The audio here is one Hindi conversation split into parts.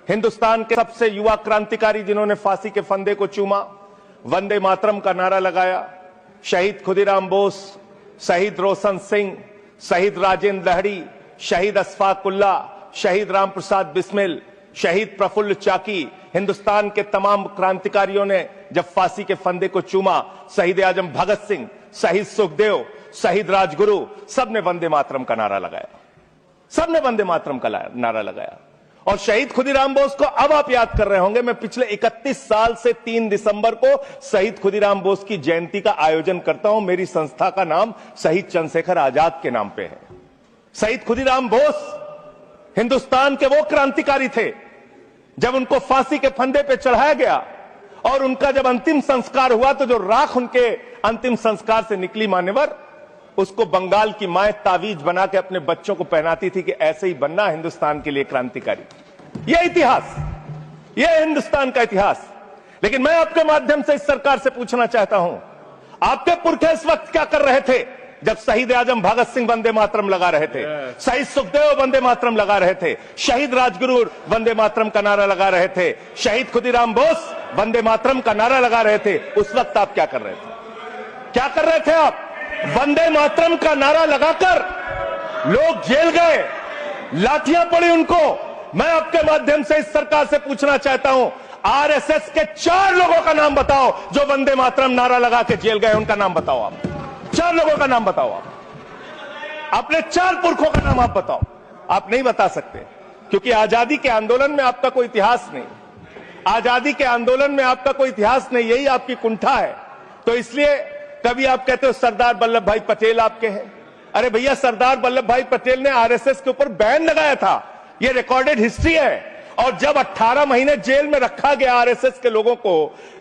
हिंदुस्तान के सबसे युवा क्रांतिकारी जिन्होंने फांसी के फंदे को चूमा, वंदे मातरम का नारा लगाया, शहीद खुदीराम बोस, शहीद रोशन सिंह, शहीद राजेंद्र लहड़ी, शहीद अशफाक उल्ला, शहीद राम प्रसाद बिस्मिल, शहीद प्रफुल्ल चाकी, हिंदुस्तान के तमाम क्रांतिकारियों ने जब फांसी के फंदे को चूमा, शहीद आजम भगत सिंह, शहीद सुखदेव, शहीद राजगुरु, सबने वंदे मातरम का नारा लगाया, सबने वंदे मातरम का नारा लगाया। और शहीद खुदीराम बोस को अब आप याद कर रहे होंगे, मैं पिछले 31 साल से 3 दिसंबर को शहीद खुदीराम बोस की जयंती का आयोजन करता हूं। मेरी संस्था का नाम शहीद चंद्रशेखर आजाद के नाम पे है। शहीद खुदीराम बोस हिंदुस्तान के वो क्रांतिकारी थे, जब उनको फांसी के फंदे पे चढ़ाया गया और उनका जब अंतिम संस्कार हुआ तो जो राख उनके अंतिम संस्कार से निकली मान्यवर, उसको बंगाल की मां तावीज बना के अपने बच्चों को पहनाती थी कि ऐसे ही बनना हिंदुस्तान के लिए क्रांतिकारी। यह इतिहास, यह हिंदुस्तान का इतिहास। लेकिन मैं आपके माध्यम से इस सरकार से पूछना चाहता हूं, आपके पुरखे इस वक्त क्या कर रहे थे जब शहीद आजम भगत सिंह वंदे मातरम लगा रहे थे, शहीद सुखदेव वंदे मातरम लगा रहे थे, शहीद राजगुरु वंदे मातरम का नारा लगा रहे थे, शहीद खुदीराम बोस वंदे मातरम का नारा लगा रहे थे? उस वक्त आप क्या कर रहे थे? क्या कर रहे थे आप? वंदे मातरम का नारा लगाकर लोग जेल गए, लाठियां पड़ी उनको। मैं आपके माध्यम से इस सरकार से पूछना चाहता हूं, आरएसएस के 4 लोगों का नाम बताओ जो वंदे मातरम नारा लगा के जेल गए, उनका नाम बताओ। आप 4 लोगों का नाम बताओ, आप अपने 4 पुरखों का नाम आप बताओ। आप नहीं बता सकते क्योंकि आजादी के आंदोलन में आपका कोई इतिहास नहीं, आजादी के आंदोलन में आपका कोई इतिहास नहीं, यही आपकी कुंठा है। तो इसलिए कभी आप कहते हो सरदार वल्लभ भाई पटेल आपके हैं। अरे भैया, सरदार वल्लभ भाई पटेल ने आरएसएस के ऊपर बैन लगाया था, यह रिकॉर्डेड हिस्ट्री है। और जब 18 महीने जेल में रखा गया आरएसएस के लोगों को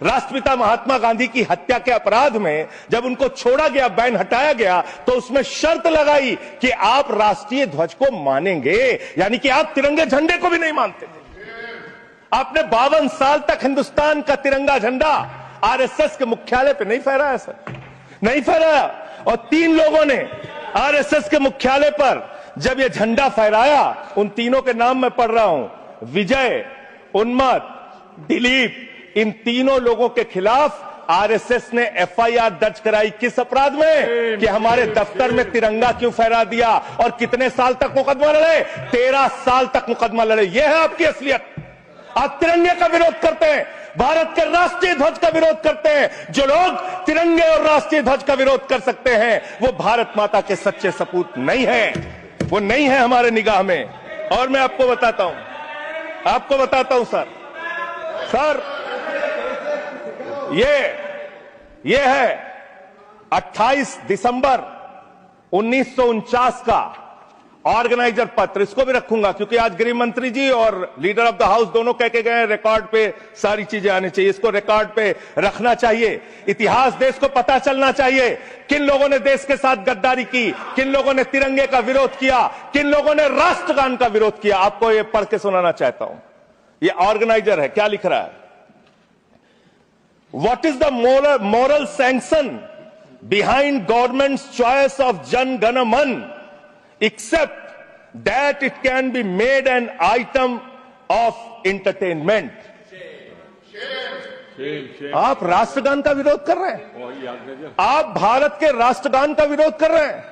राष्ट्रपिता महात्मा गांधी की हत्या के अपराध में, जब उनको छोड़ा गया, बैन हटाया गया, तो उसमें शर्त लगाई कि आप राष्ट्रीय ध्वज को मानेंगे, यानी कि आप तिरंगे झंडे को भी नहीं मानते थे। आपने 52 साल तक हिंदुस्तान का तिरंगा झंडा आरएसएस के मुख्यालय पे नहीं फहराया सर, नहीं फहराया। और 3 लोगों ने आरएसएस के मुख्यालय पर जब यह झंडा फहराया, उन तीनों के नाम मैं पढ़ रहा हूं, विजय, उन्मत, दिलीप, इन तीनों लोगों के खिलाफ आरएसएस ने एफआईआर दर्ज कराई। किस अपराध में? कि हमारे दफ्तर में तिरंगा क्यों फहरा दिया। और कितने साल तक मुकदमा लड़े? 13 साल तक मुकदमा लड़े। यह है आपकी असलियत। आप तिरंगे का विरोध करते हैं, भारत के राष्ट्रीय ध्वज का विरोध करते हैं। जो लोग तिरंगे और राष्ट्रीय ध्वज का विरोध कर सकते हैं, वो भारत माता के सच्चे सपूत नहीं है, वो नहीं है हमारे निगाह में। और मैं आपको बताता हूं सर, ये है 28 दिसंबर 1949 का ऑर्गेनाइजर पत्र। इसको भी रखूंगा क्योंकि आज गृह मंत्री जी और लीडर ऑफ द हाउस दोनों कह के गए रिकॉर्ड पे सारी चीजें आनी चाहिए। इसको रिकॉर्ड पे रखना चाहिए। इतिहास देश को पता चलना चाहिए, किन लोगों ने देश के साथ गद्दारी की, किन लोगों ने तिरंगे का विरोध किया, किन लोगों ने राष्ट्रगान का विरोध किया। आपको ये पढ़ के सुनाना चाहता हूं। ये ऑर्गेनाइजर है, क्या लिख रहा है? What is the moral sanction behind governments choice of Jana Gana मन except that it can be made an item of entertainment। आप राष्ट्रगान का विरोध कर रहे हैं, आप भारत के राष्ट्रगान का विरोध कर रहे हैं।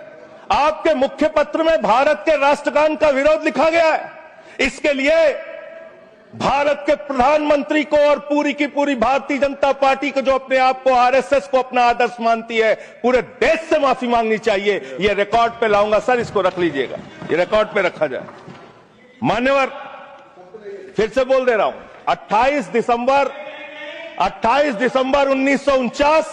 आपके मुख्य पत्र में भारत के राष्ट्रगान का विरोध लिखा गया है। इसके लिए भारत के प्रधानमंत्री को और पूरी की पूरी भारतीय जनता पार्टी को, जो अपने आप को आरएसएस को अपना आदर्श मानती है, पूरे देश से माफी मांगनी चाहिए। ये रिकॉर्ड पे लाऊंगा सर, इसको रख लीजिएगा, ये रिकॉर्ड पे रखा जाए। मान्यवर, फिर से बोल दे रहा हूं, 28 दिसंबर 1949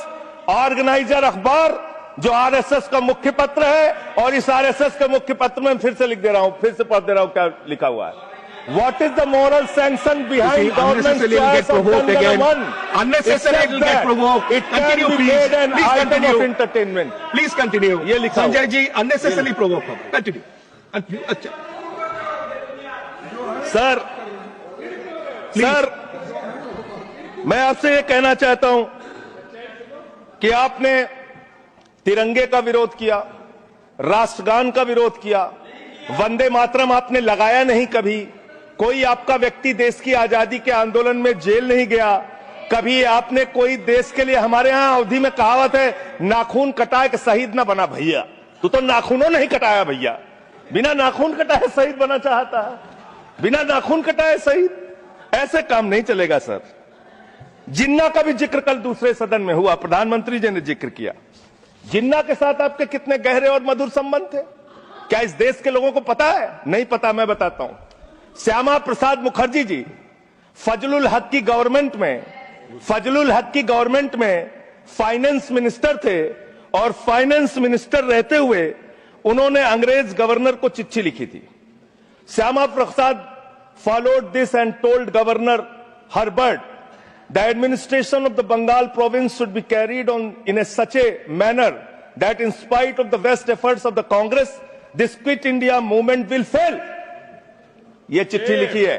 ऑर्गेनाइजर अखबार जो आरएसएस का मुख्य पत्र है, और इस आरएसएस के मुख्य पत्र में फिर से लिख दे रहा हूं, फिर से पढ़ दे रहा हूं क्या लिखा हुआ है। What is the moral sanction behind government's choice of Jan Gana? Unnecessarily it'll get provoked. It can be made an item of entertainment. Please continue. ये लिखा Sanjay ji unnecessarily provoke. Continue. अच्छा। सर, मैं आपसे ये कहना चाहता हूं कि आपने तिरंगे का विरोध किया, राष्ट्रगान का विरोध किया, वंदे मातरम आपने लगाया नहीं कभी, कोई आपका व्यक्ति देश की आजादी के आंदोलन में जेल नहीं गया। कभी आपने कोई देश के लिए, हमारे यहां अवधि में कहावत है, नाखून कटाए कि शहीद ना बना भैया। तू तो नाखूनों नहीं कटाया भैया, बिना नाखून कटाए शहीद बना चाहता है, बिना नाखून कटाए शहीद। ऐसे काम नहीं चलेगा सर। जिन्ना का भी जिक्र कल दूसरे सदन में हुआ, प्रधानमंत्री जी ने जिक्र किया। जिन्ना के साथ आपके कितने गहरे और मधुर संबंध थे, क्या इस देश के लोगों को पता है? नहीं पता, मैं बताता हूं। श्यामा प्रसाद मुखर्जी जी फजलुल हक की गवर्नमेंट में फाइनेंस मिनिस्टर थे, और फाइनेंस मिनिस्टर रहते हुए उन्होंने अंग्रेज गवर्नर को चिट्ठी लिखी थी। Shyama Prasad followed this and told Governor Herbert, the administration of the Bengal province should be carried on in such a manner that in spite of the best efforts of the Congress, this Quit India movement will fail. ये चिट्ठी लिखी है।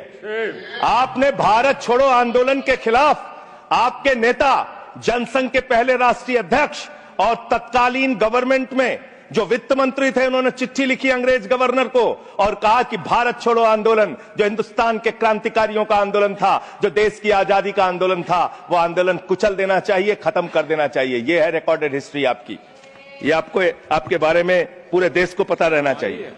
आपने भारत छोड़ो आंदोलन के खिलाफ आपके नेता, जनसंघ के पहले राष्ट्रीय अध्यक्ष और तत्कालीन गवर्नमेंट में जो वित्त मंत्री थे, उन्होंने चिट्ठी लिखी अंग्रेज गवर्नर को और कहा कि भारत छोड़ो आंदोलन, जो हिंदुस्तान के क्रांतिकारियों का आंदोलन था, जो देश की आजादी का आंदोलन था, वो आंदोलन कुचल देना चाहिए, खत्म कर देना चाहिए। ये है रिकॉर्डेड हिस्ट्री आपकी। ये आपको, आपके बारे में पूरे देश को पता रहना चाहिए।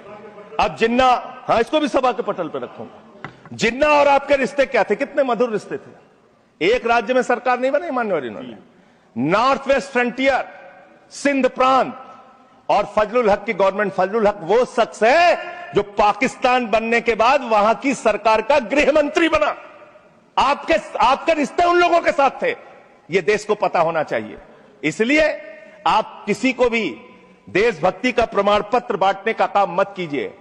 अब जिन्ना, हाँ, इसको भी सभा के पटल पर रखूंगा। जिन्ना और आपके रिश्ते क्या थे? कितने मधुर रिश्ते थे। एक राज्य में सरकार नहीं बनाई मान्यवर इन्होंने, नॉर्थ वेस्ट फ्रंटियर, सिंध प्रांत और फजलुल हक की गवर्नमेंट। फजलुल हक वो शख्स है जो पाकिस्तान बनने के बाद वहां की सरकार का गृह मंत्री बना। आपके रिश्ते उन लोगों के साथ थे, ये देश को पता होना चाहिए। इसलिए आप किसी को भी देशभक्ति का प्रमाण पत्र बांटने का काम मत कीजिए।